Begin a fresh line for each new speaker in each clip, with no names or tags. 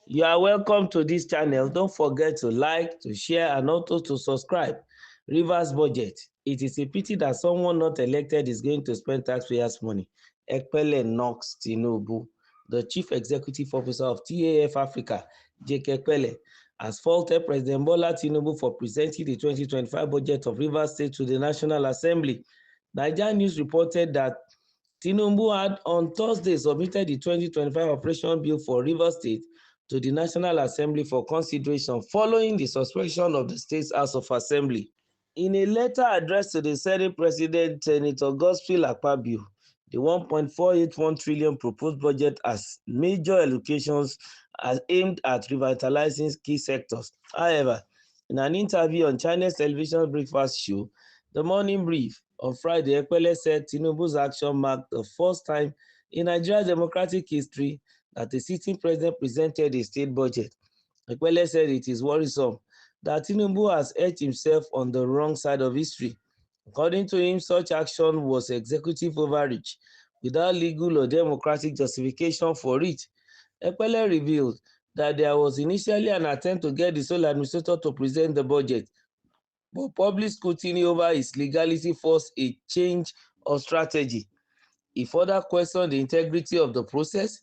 You are welcome to this channel. Don't forget to like, to share, and also to subscribe. Rivers budget. It is a pity that someone not elected is going to spend taxpayers' money. Ekpele knocks Tinubu. The chief executive officer of TAF Africa, Jake Ekpele, has faulted President Bola Tinubu for presenting the 2025 budget of Rivers State to the National Assembly. Nigeria News reported that Tinubu had on Thursday submitted the 2025 operation bill for Rivers State to the National Assembly for consideration following the suspension of the state's House of Assembly. In a letter addressed to the Senate President, Senator Godswill Akpabio, the 1.481 trillion proposed budget has major allocations as aimed at revitalizing key sectors. However, in an interview on China's television breakfast show, The Morning Brief, on Friday, Ekpele said Tinubu's action marked the first time in Nigeria's democratic history that the sitting president presented a state budget. Ekpele said it is worrisome that Tinubu has edged himself on the wrong side of history. According to him, such action was executive overreach without legal or democratic justification for it. Ekpele revealed that there was initially an attempt to get the sole administrator to present the budget, but public scrutiny over its legality forced a change of strategy. He further questioned the integrity of the process,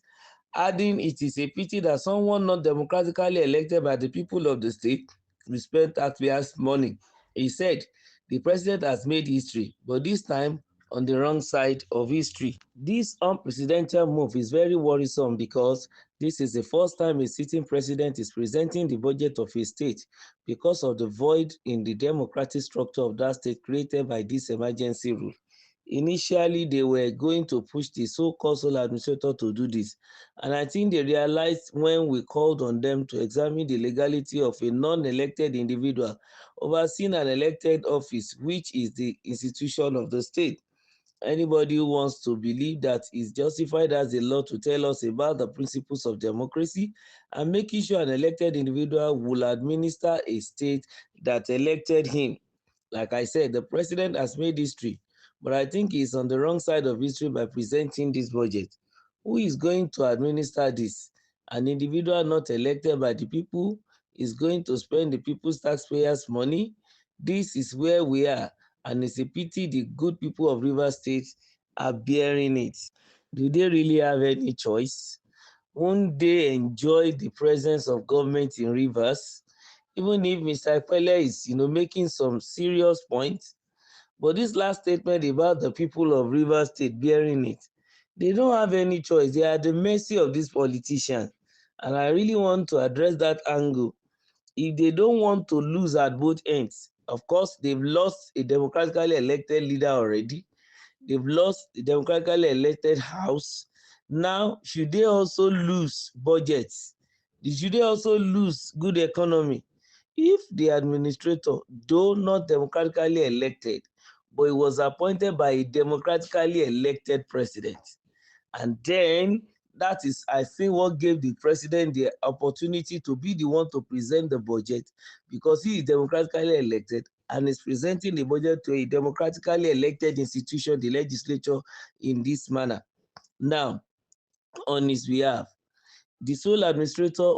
adding it is a pity that someone not democratically elected by the people of the state will spend taxpayers' money. He said, the president has made history, but this time on the wrong side of history. This unprecedented move is very worrisome because this is the first time a sitting president is presenting the budget of a state because of the void in the democratic structure of that state created by this emergency rule. Initially, they were going to push the so-called sole administrator to do this, and I think they realized when we called on them to examine the legality of a non-elected individual overseeing an elected office, which is the institution of the state. Anybody who wants to believe that is justified as a law to tell us about the principles of democracy and making sure an elected individual will administer a state that elected him. Like I said, the president has made history, but I think he's on the wrong side of history by presenting this budget. Who is going to administer this? An individual not elected by the people is going to spend the people's taxpayers' money. This is where we are, and it's a pity the good people of Rivers State are bearing it. Do they really have any choice? Won't they enjoy the presence of government in Rivers? Even if Mr. Ekpele is, making some serious points, but this last statement about the people of Rivers State bearing it, they don't have any choice. They are at the mercy of these politicians. And I really want to address that angle. If they don't want to lose at both ends, of course, they've lost a democratically elected leader already. They've lost the democratically elected house. Now, should they also lose budgets? Should they also lose good economy? If the administrator, though not democratically elected, but he was appointed by a democratically elected president, and then that is, I think, what gave the president the opportunity to be the one to present the budget, because he is democratically elected and is presenting the budget to a democratically elected institution, the legislature, in this manner. Now, on his behalf, the sole administrator,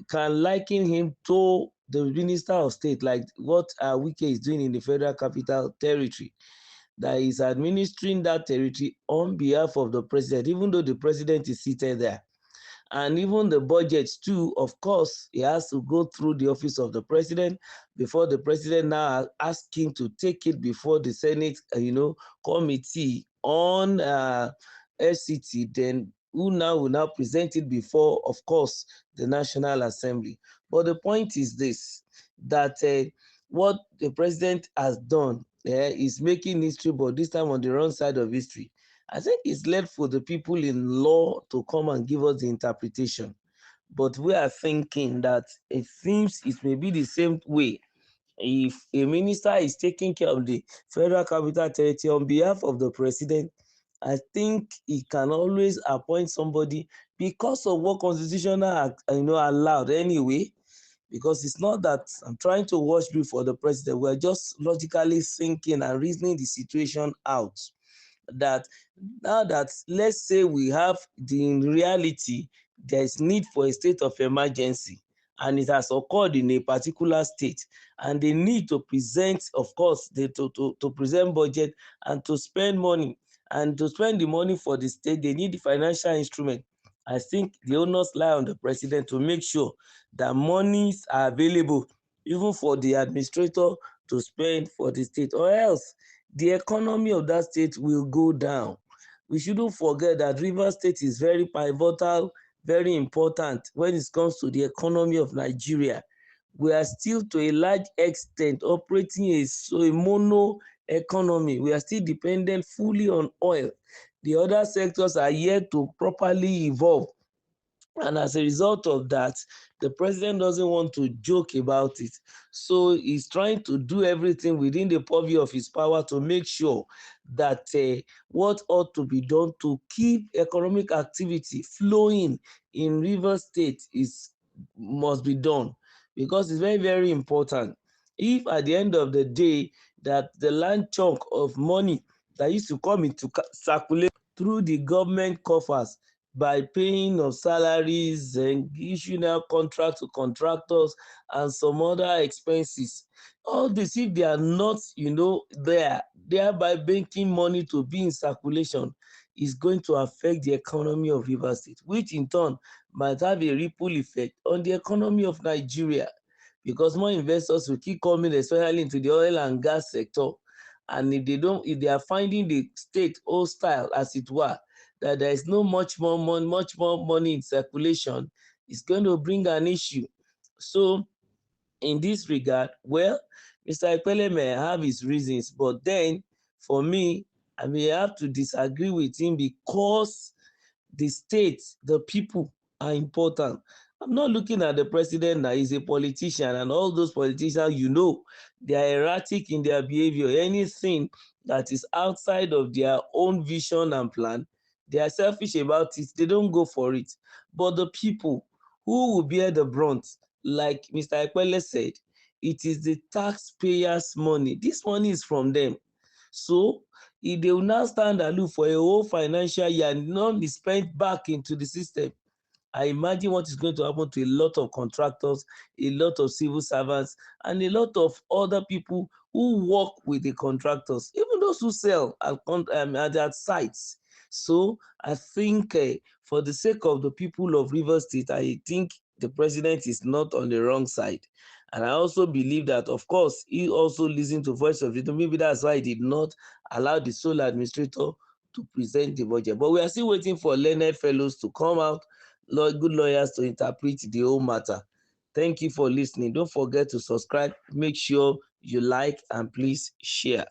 can liken him to the minister of state, like what Wike is doing in the Federal Capital Territory, that is administering that territory on behalf of the president, even though the president is seated there. And even the budgets too, of course, he has to go through the office of the president before the president now asks him to take it before the Senate, committee on FCT, then who now will now present it before, of course, the National Assembly. But the point is this, that what the president has done is making history, but this time on the wrong side of history. I think it's left for the people in law to come and give us the interpretation. But we are thinking that it seems it may be the same way. If a minister is taking care of the Federal Capital Territory on behalf of the president, I think he can always appoint somebody because of what constitutional allowed anyway. Because it's not that I'm trying to watch brief for the president. We're just logically thinking and reasoning the situation out. That now that, let's say, we have in reality there is need for a state of emergency and it has occurred in a particular state, and they need to present, of course, to present budget and to spend money, and to spend the money for the state, they need the financial instrument. I think the onus lie on the president to make sure that monies are available even for the administrator to spend for the state, or else the economy of that state will go down. We shouldn't forget that Rivers State is very pivotal, very important when it comes to the economy of Nigeria. We are still to a large extent operating a mono economy. We are still dependent fully on oil. The other sectors are yet to properly evolve. And as a result of that, the president doesn't want to joke about it. So he's trying to do everything within the purview of his power to make sure that what ought to be done to keep economic activity flowing in Rivers State must be done, because it's very, very important. If at the end of the day that the land chunk of money that used to come into circulation through the government coffers by paying of salaries and issuing out contracts to contractors and some other expenses, all this, if they are not there, thereby making money to be in circulation, is going to affect the economy of Rivers State, which in turn might have a ripple effect on the economy of Nigeria, because more investors will keep coming, especially into the oil and gas sector. And if they are finding the state hostile, as it were, that there is no much more money in circulation, it's going to bring an issue. So in this regard, well, Mr. Ekpele may have his reasons, but then for me, I may have to disagree with him, because the state, the people are important. I'm not looking at the president that is a politician, and all those politicians, they are erratic in their behavior. Anything that is outside of their own vision and plan, they are selfish about it. They don't go for it. But the people who will bear the brunt, like Mr. Ekpele said, it is the taxpayers' money. This money is from them. So if they will now stand aloof for a whole financial year and not be spent back into the system, I imagine what is going to happen to a lot of contractors, a lot of civil servants, and a lot of other people who work with the contractors, even those who sell at their sites. So I think for the sake of the people of Rivers State, I think the president is not on the wrong side. And I also believe that, of course, he also listened to Voice of Freedom. Maybe that's why he did not allow the sole administrator to present the budget. But we are still waiting for learned fellows to come out, good lawyers to interpret the whole matter. Thank you for listening. Don't forget to subscribe. Make sure you like and please share.